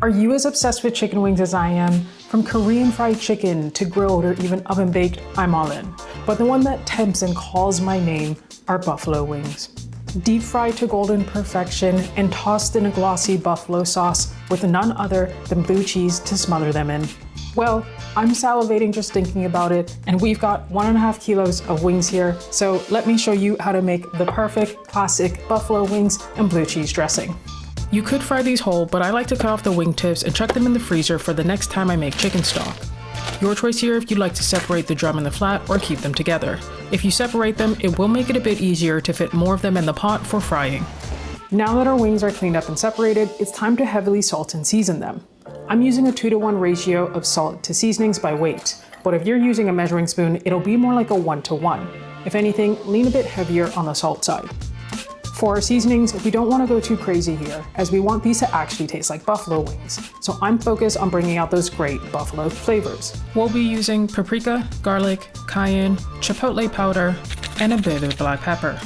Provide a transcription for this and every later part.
Are you as obsessed with chicken wings as I am? From Korean fried chicken to grilled or even oven baked, I'm all in. But the one that tempts and calls my name are buffalo wings. Deep fried to golden perfection and tossed in a glossy buffalo sauce with none other than blue cheese to smother them in. Well, I'm salivating just thinking about it, and we've got 1.5 kilos of wings here, so let me show you how to make the perfect classic buffalo wings and blue cheese dressing. You could fry these whole, but I like to cut off the wing tips and chuck them in the freezer for the next time I make chicken stock. Your choice here if you'd like to separate the drum and the flat or keep them together. If you separate them, it will make it a bit easier to fit more of them in the pot for frying. Now that our wings are cleaned up and separated, it's time to heavily salt and season them. I'm using a 2-to-1 ratio of salt to seasonings by weight, but if you're using a measuring spoon, it'll be more like a 1-to-1. If anything, lean a bit heavier on the salt side. For our seasonings, we don't want to go too crazy here, as we want these to actually taste like buffalo wings. So I'm focused on bringing out those great buffalo flavors. We'll be using paprika, garlic, cayenne, chipotle powder, and a bit of black pepper.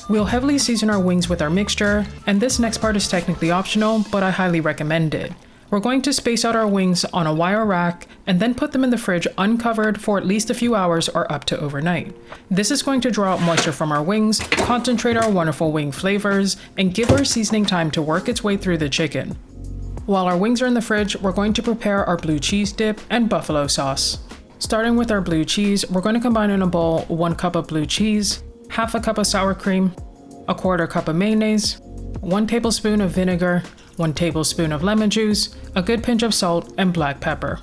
We'll heavily season our wings with our mixture, and this next part is technically optional, but I highly recommend it. We're going to space out our wings on a wire rack and then put them in the fridge uncovered for at least a few hours or up to overnight. This is going to draw out moisture from our wings, concentrate our wonderful wing flavors, and give our seasoning time to work its way through the chicken. While our wings are in the fridge, we're going to prepare our blue cheese dip and buffalo sauce. Starting with our blue cheese, we're going to combine in a bowl 1 cup of blue cheese, half a cup of sour cream, 1/4 cup of mayonnaise, 1 tablespoon of vinegar, 1 tablespoon of lemon juice, a good pinch of salt, and black pepper.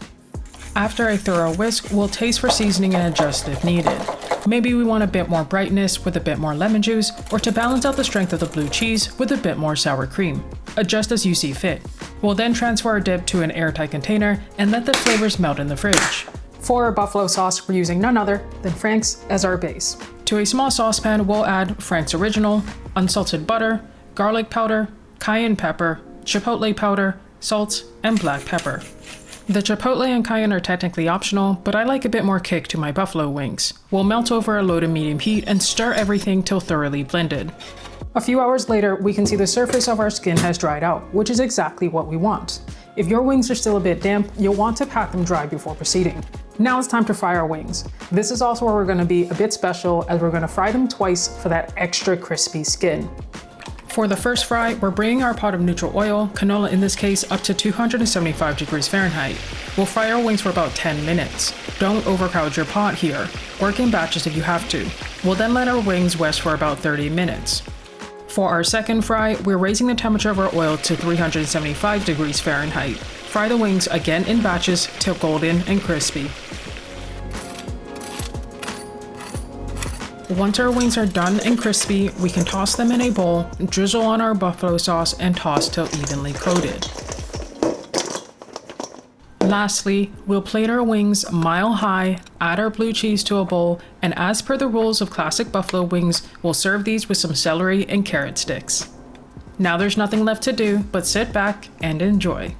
After a thorough whisk, we'll taste for seasoning and adjust if needed. Maybe we want a bit more brightness with a bit more lemon juice, or to balance out the strength of the blue cheese with a bit more sour cream. Adjust as you see fit. We'll then transfer our dip to an airtight container and let the flavors melt in the fridge. For our buffalo sauce, we're using none other than Frank's as our base. To a small saucepan, we'll add Frank's Original, unsalted butter, garlic powder, cayenne pepper, chipotle powder, salt, and black pepper. The chipotle and cayenne are technically optional, but I like a bit more kick to my buffalo wings. We'll melt over a low to medium heat and stir everything till thoroughly blended. A few hours later, we can see the surface of our skin has dried out, which is exactly what we want. If your wings are still a bit damp, you'll want to pat them dry before proceeding. Now it's time to fry our wings. This is also where we're going to be a bit special, as we're going to fry them twice for that extra crispy skin. For the first fry, we're bringing our pot of neutral oil, canola in this case, up to 275 degrees Fahrenheit. We'll fry our wings for about 10 minutes. Don't overcrowd your pot here. Work in batches if you have to. We'll then let our wings rest for about 30 minutes. For our second fry, we're raising the temperature of our oil to 375 degrees Fahrenheit. Fry the wings again in batches till golden and crispy. Once our wings are done and crispy, we can toss them in a bowl, drizzle on our buffalo sauce, and toss till evenly coated. Lastly, we'll plate our wings mile high, add our blue cheese to a bowl, and as per the rules of classic buffalo wings, we'll serve these with some celery and carrot sticks. Now there's nothing left to do but sit back and enjoy.